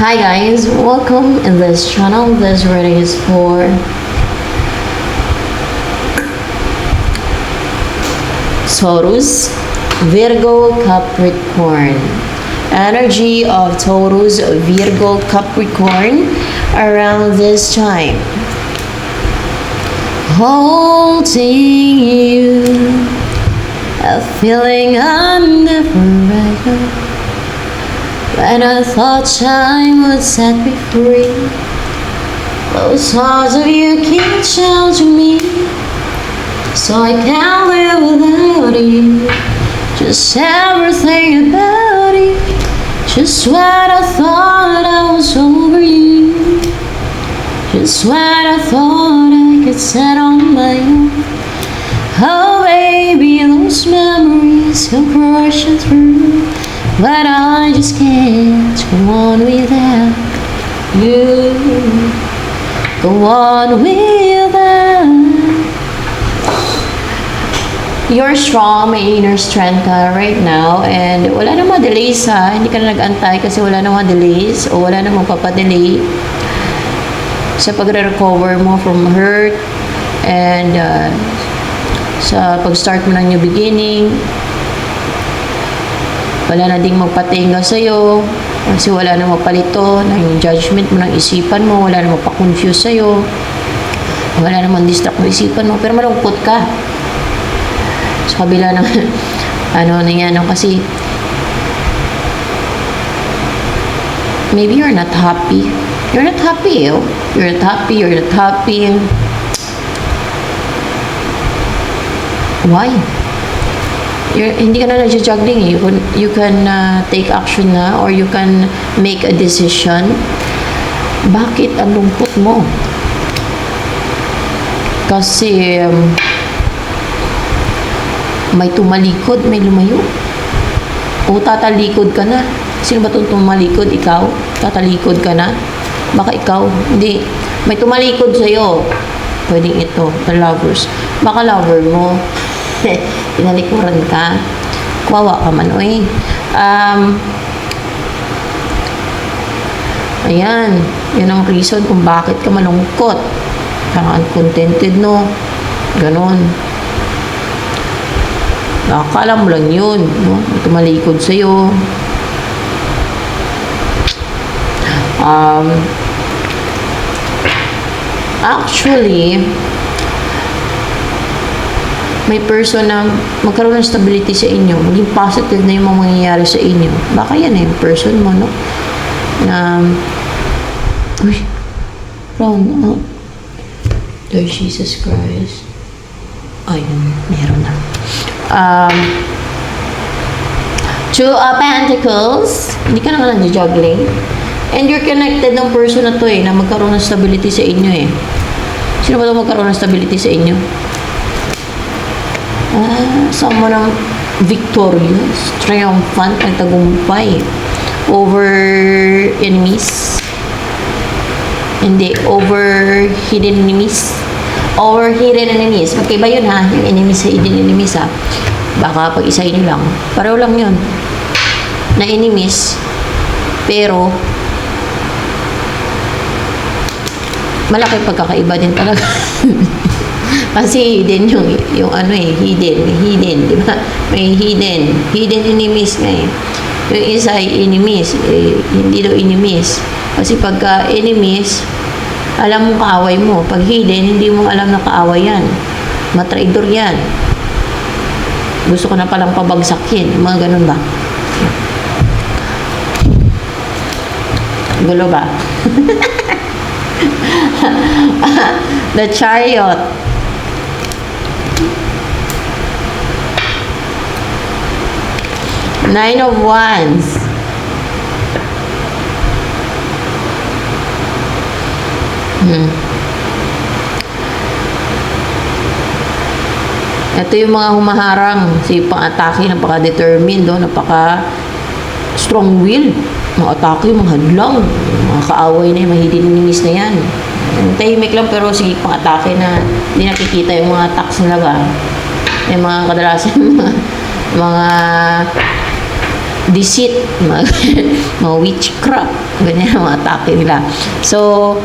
Hi guys, welcome in this channel. This reading is for Taurus, Virgo, Capricorn. Energy of Taurus, Virgo, Capricorn around this time. Holding you, a feeling I never read. When I thought time would set me free, those thoughts of you keep challenging me, so I can't live without you. Just everything about you, just when I thought I was over you, just when I thought I could set on my own. Oh baby, those memories come crashing through, but I just can't go on without you. Go on without. You're strong, may inner strength ka right now, and wala namang delays ha. Hindi ka na nag-antay kasi wala namang delays o wala namang papadelay sa pagre-recover mo from hurt and sa pag-start mo ng new beginning. Wala na ding magpatinga sa'yo kasi wala na magpalito ng judgment mo, ng isipan mo, wala na magpa-confuse sa'yo, wala na mag-distract ng isipan mo, pero malungkot ka sa kabila ng kasi maybe you're not happy. You're not happy. Why? Hindi ka na nag-juggling eh. You can take action na or you can make a decision. Bakit ang lungkot mo? Kasi may tumalikod, may lumayo. O tatalikod ka na. Sino ba itong tumalikod? Ikaw? Tatalikod ka na? Baka ikaw? Hindi. May tumalikod sa'yo. Pwedeng ito, the lovers. Baka lover mo. Pinalikuran ka. Kawawa ka man, oy. Ayan. Yun ang reason kung bakit ka malungkot. Parang uncontented, no? Ganon. Akala mo lang yun, no? Tumalikod sa'yo. Actually, may person na magkaroon ng stability sa inyo, maging positive na yung mga mangyayari sa inyo. Baka yan yung person mo, no? Na, uy, wrong, Lord Jesus Christ. Ayun, meron na. Two Pentacles, hindi ka naman nag-juggling. And you're connected ng person na to na magkaroon ng stability sa inyo eh. Sino ba ito magkaroon ng stability sa inyo? Someone ng victorious, triumphant, nagtagumpay over enemies. Hindi, over hidden enemies. Over hidden enemies. Magkaiba yun ha, yung enemies sa hidden enemies ha. Baka pag isahin nyo lang. Pareho lang yun. Na enemies, pero malaki pagkakaiba din talaga. Kasi hidden yung hidden, di ba? May hidden enemies nga eh. Yung isa ay enemies, hindi daw enemies. Kasi pagka enemies, alam mo kaaway mo. Pag hidden, hindi mo alam na kaaway yan. Matraidor yan. Gusto ko na palang pabagsakin. Mga ganun ba? Gulo ba? The Chariot. Nine of Wands. Ito yung mga humaharang. Si pang-atake, napaka-determined, napaka strong will. Mga atake, mga hadlang, mga kaaway na yung mahidin enemies na yan. Tahimik lang pero sige pang-atake na hindi nakikita yung mga attacks nila ba. Yung mga kadalasan mga deceit, mga witchcraft, ganyan ang mga atake nila. So,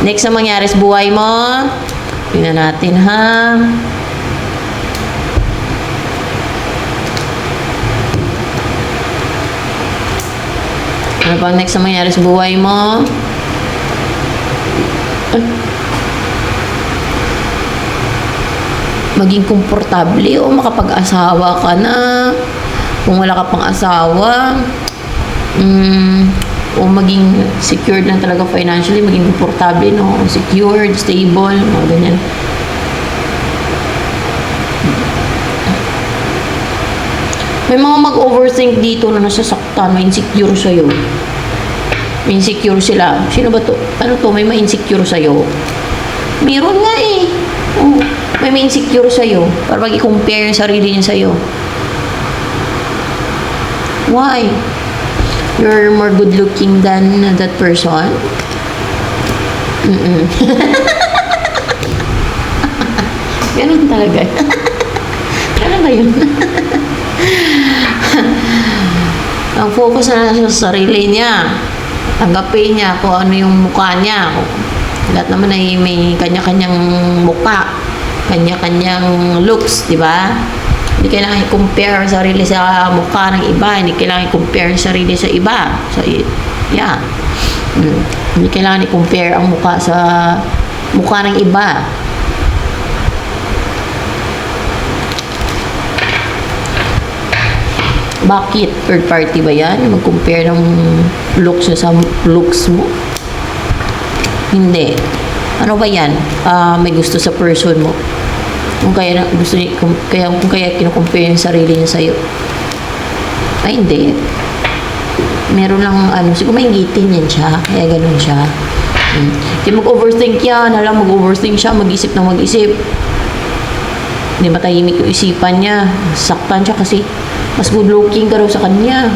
next na mangyari sa buhay mo, tingnan natin ha. Ano pang next na mangyari sa buhay mo? Maging komportable o makapag-asawa ka na. Kung wala ka pang asawa, o maging secured na talaga financially, maging komportable, no? Secured, stable, mga ganyan. May mga mag-overthink dito na nasasaktan, may insecure sa'yo. May insecure sila. Sino ba to? Ano to? May ma-insecure sa'yo? Meron nga eh. Oh, may insecure sa'yo. Para pag i-compare yung sarili niya sa'yo. Why? You're more good looking than that person? Ganun talaga. Ano ba yun? Ang focus na sa sarili niya. Tanggapin niya kung ano yung mukha niya. Lahat naman ay may kanya-kanyang mukha, kanya-kanyang looks, di ba? Hindi kailangan i-compare ang sarili sa mukha ng iba, hindi kailangan i-compare ang sarili sa iba. Yeah. Hindi kailangan i-compare ang mukha sa mukha ng iba. Bakit? Third party ba yan? Mag-compare ng looks niya sa looks mo? Hindi. Ano ba yan? May gusto sa person mo. Kung kaya gusto niya, kung kaya kino-compare yung sarili niya sa'yo. Ay, hindi. Meron lang, siguro may ngitin yan siya. Kaya ganun siya. Hindi mag-overthink yan. Mag-overthink siya. Mag-isip ng mag-isip. Hindi matahimik yung isipan niya. Saktan siya kasi mas good looking ka raw sa kanya.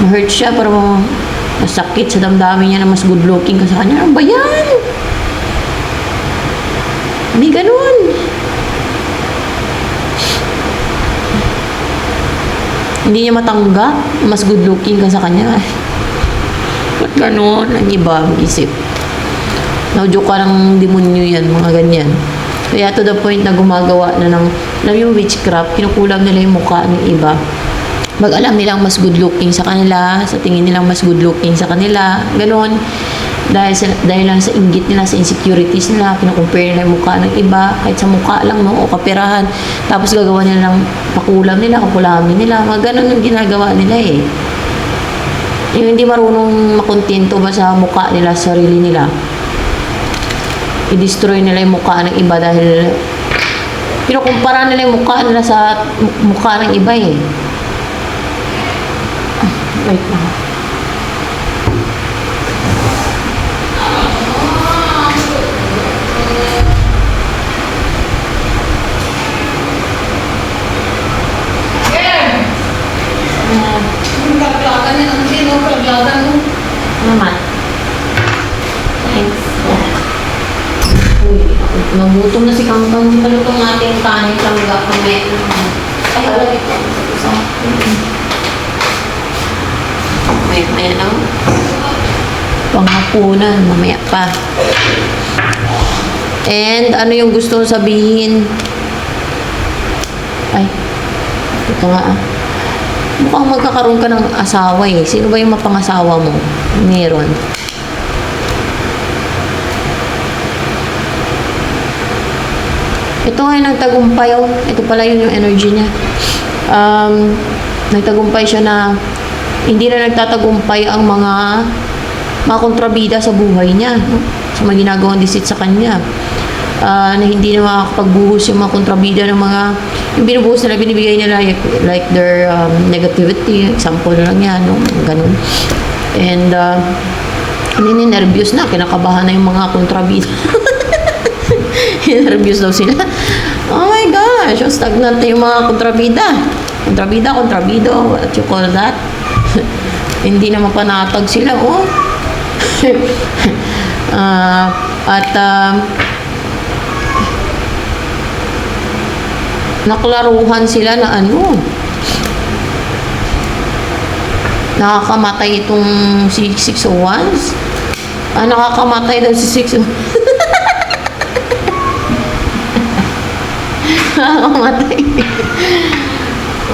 Ma-hurt siya para masakit sa damdamin niya na mas good looking ka sa kanya. Ano ba yan? Hindi ganun. Hindi niya matanggap mas good looking ka sa kanya. Ba't ganun? Ang iba mag-isip. Naudyok ka ng demonyo yan, mga ganyan. Kaya to the point na gumagawa na ng yung witchcraft, kinukulang nila yung mukha ng iba. Mag-alam nilang mas good looking sa kanila, sa tingin nilang mas good looking sa kanila, ganoon. Dahil lang sa inggit nila, sa insecurities nila, kinukumpare nila yung mukha ng iba, kahit sa mukha lang, no, o kaperahan. Tapos gagawa nila ng pakulam nila, kapulamin nila, mga ganun yung ginagawa nila eh. Yung hindi marunong makontento ba sa mukha nila, sa sarili nila, i-destroy nila yung mukha ng iba dahil kinukumpara nila yung mukha nila sa mukha ng iba eh. Wait lang. Kalaglagan yan ang sino, kalaglagan mo. Naman. Thanks. Uy, nagutom na si Kangkang. Palutong natin yung kanin talaga. Ay, alam ito. Mamaya na. Panghapunan. Mamaya pa. And ano yung gusto mong sabihin? Ay, ito nga ah. Mukhang magkakaroon ka ng asawa eh. Sino ba yung mapangasawa mo? Meron. Ito nga nagtagumpay. Oh. Ito pala yun yung energy niya. Nagtagumpay siya na hindi na nagtatagumpay ang mga kontrabida sa buhay niya. No? Sa mga ginagawang deceit sa kanya. Na hindi na makakapagbuhos yung mga kontrabida ng mga yung binubuhos nila, binibigay nila like their negativity. Example na lang yan, no? Ganun. And hindi nervous na, kinakabahan na yung mga kontrabida. Nervous daw sila. Oh my gosh, stagnant na yung mga kontrabida. Kontrabido, what you call that? Hindi na mapanatag sila, oh. naklaruhan sila na ano, nakakamatay itong si 601s. Nakakamatay daw si 601. Nakakamatay.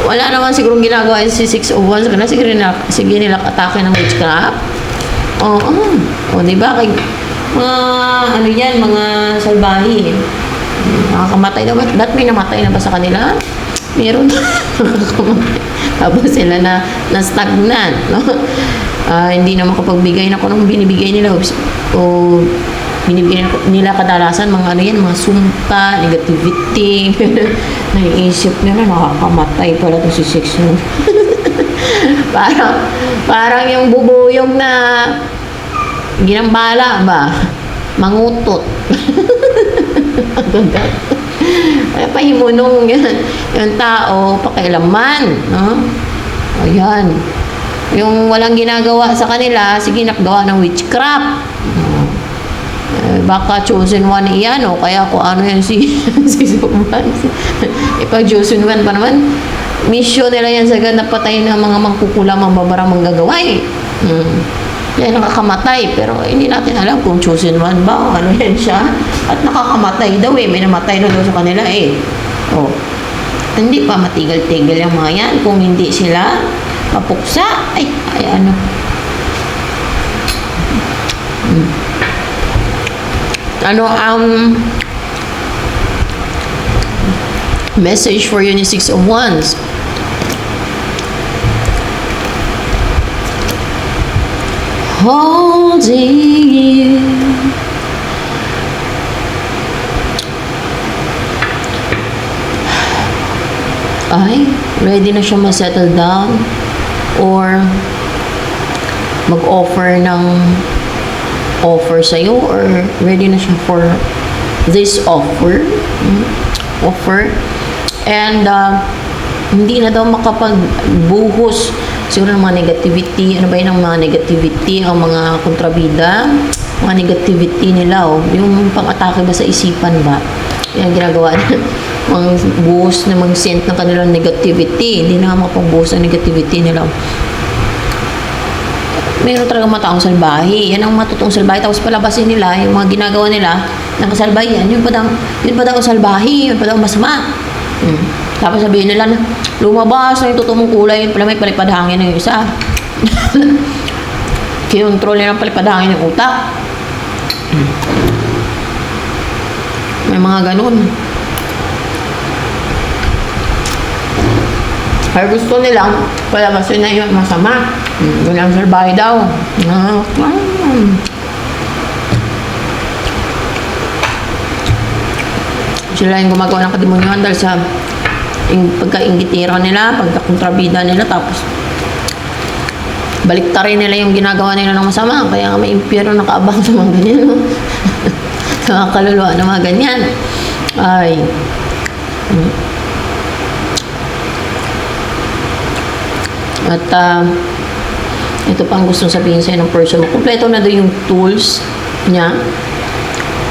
Wala naman sigurong ginagawa yung si 601 kasi sige nila atake ng witchcraft. Oo. Di ba? Kay, mga, ano yan, mga salbahi. Nakakamatay daw. Ba't may namatay na ba sa kanila? Meron. Tapos sila na stagnant. No? Hindi na makapagbigay na kung anong binibigay nila. O binibigyan nila kadalasan mga ano yan, mga sumpa, negativity. Naiisip nila, nakakamatay pala ito si 6. parang yung bubuyog na ginambala ba? Mangutot. Ay, pahimunong yung tao, pakialaman. No? Ayan. Yung walang ginagawa sa kanila, sige, nakagawa ng witchcraft. Baka chosen one iyan o kaya kung ano yan si Suman. Pag chosen one pa naman, mission nila yan sa ganap patay ng mga mangkukulam ang babarang manggagaway. Yan nakakamatay, pero hindi natin alam kung chosen one ba o ano yan siya. At nakakamatay daw may namatay na daw sa kanila hindi pa matigil-tigil yung mga yan kung hindi sila mapuksa. Ay ano. Message for you ni 6 of Wands. Holding you. Ay, ready na siya ma-settle down or mag-offer ng offer sa'yo or ready na siya for this offer and hindi na daw makapagbuhos siguro ng mga negativity. Ano ba yun ang mga negativity, ang mga kontrabida, mga negativity nila yung pang-atake ba sa isipan ba, yan ginagawa na buhos na mag-send ng kanilang negativity. Hindi na makapagbuhos ng negativity nila. Meron talaga mga taong salbahi. Yan ang matutong salbahi. Tapos palabasin nila yung mga ginagawa nila ng kasalbayan. Yun pa daw salbahi. Yun pa daw masama. Tapos sabihin nila na lumabas na yung totoong kulay. Pala may palipad hangin na yung isa. Kinontrol nila ang palipad hangin yung utak. May mga ganun. Kaya gusto nilang palabasin na yung masama. Yun ang salbahe daw. Sila yung gumagawa ng kademonyohan dahil sa pagka-inggitira nila, pagka-kontrabida nila, tapos baliktarin nila yung ginagawa nila ng masama. Kaya may impyerno nakaabang sa mga ganyan. No? Sa mga kaluluwa ng mga ganyan. Ay. At ito pang gustong sabihin sa'yo ng person mo. Kompleto na daw yung tools niya.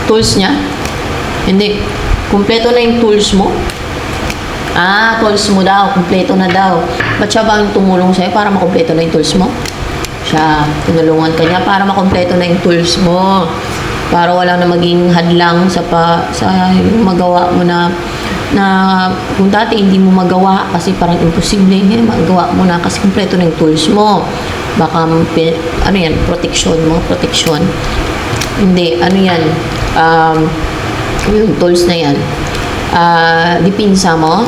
Tools niya? Hindi. Kompleto na yung tools mo. Tools mo daw. Kompleto na daw. Ba't siya bang tumulong sa'yo para makompleto na yung tools mo? Siya. Tinulungan ka niya para makompleto na yung tools mo. Para wala na maging hadlang sa yung magawa mo na kung dati hindi mo magawa kasi parang imposible, ngayon magawa mo na kasi kompleto na yung tools mo. Baka ano yan, protection. Hindi, ano yan, yung tools na yan, dipinsa mo.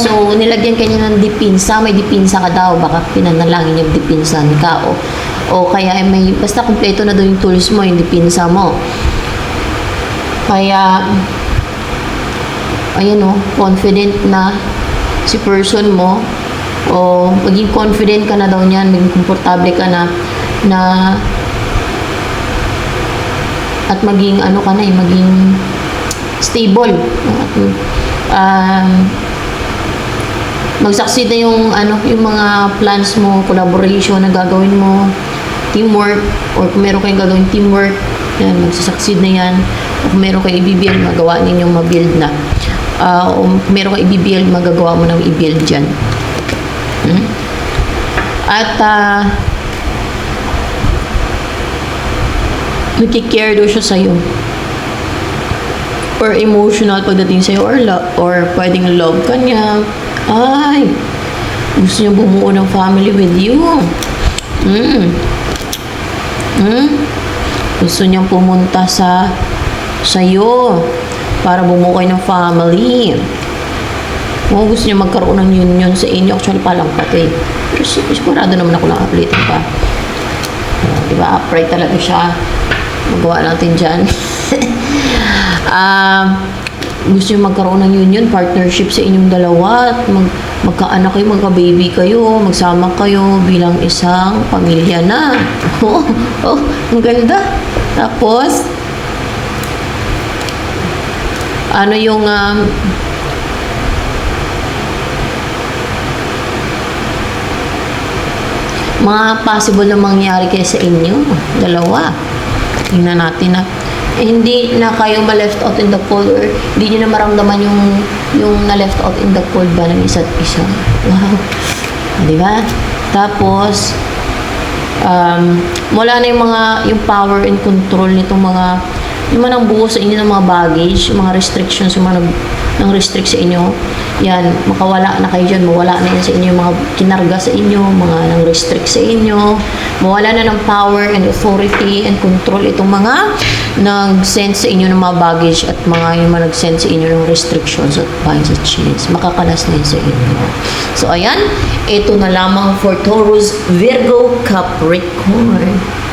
So nilagyan kanya ng dipinsa, may dipinsa ka daw, baka pinanalangin yung dipinsa ni ka o kaya may, basta kompleto na daw yung tools mo, yung dipinsa mo. Kaya ayan confident na si person mo o maging confident ka na daw niyan, maging komportable ka na at maging maging stable at mag-succeed na yung mga plans mo, collaboration na gagawin mo, teamwork, or kung meron kayong gagawin teamwork, yan, mag-succeed na yan. O kung meron kayong i-build, magawa ninyong ma-build na. meron ka i-build, magagawa mo ng i-build dyan. At nagki-care daw siya sa'yo. Or emotional pagdating sa'yo, or pwedeng love ka niya. Ay, gusto niya bumuo ng family with you. Gusto niyang pumunta sa'yo para bumuo kayo ng family. Gusto niya magkaroon ng union sa inyo. Actually, palang pati. Pero sigurado naman ako na-update pa. Diba? Upright talaga siya. Magawa natin dyan. Gusto niyo magkaroon ng union, partnership sa inyong dalawa. At magkaanak kayo, magka-baby kayo. Magsama kayo bilang isang pamilya na. Ang ganda. Tapos, ano yung mga possible na mangyari kayo sa inyo, dalawa. Tingnan natin na hindi na kayo ma-left out in the cold, or hindi nyo na maramdaman yung na-left out in the cold ba ng isa't isa. Wow. Diba? Tapos, wala na yung power and control nitong mga yung mga nang buo sa inyo ng mga baggage, yung mga restrictions, yung mga nang restrict sa inyo. Yan, makawala na kayo dyan, mawala na yan sa inyo, yung mga kinarga sa inyo, mga nang restrict sa inyo, mawala na ng power and authority and control itong mga nag-send sa inyo ng mga baggage at yung mga nag-send sa inyo ng restrictions at binds at chains. Makakalas na yun sa inyo. So, ayan, ito na lamang for Taurus, Virgo, Capricorn.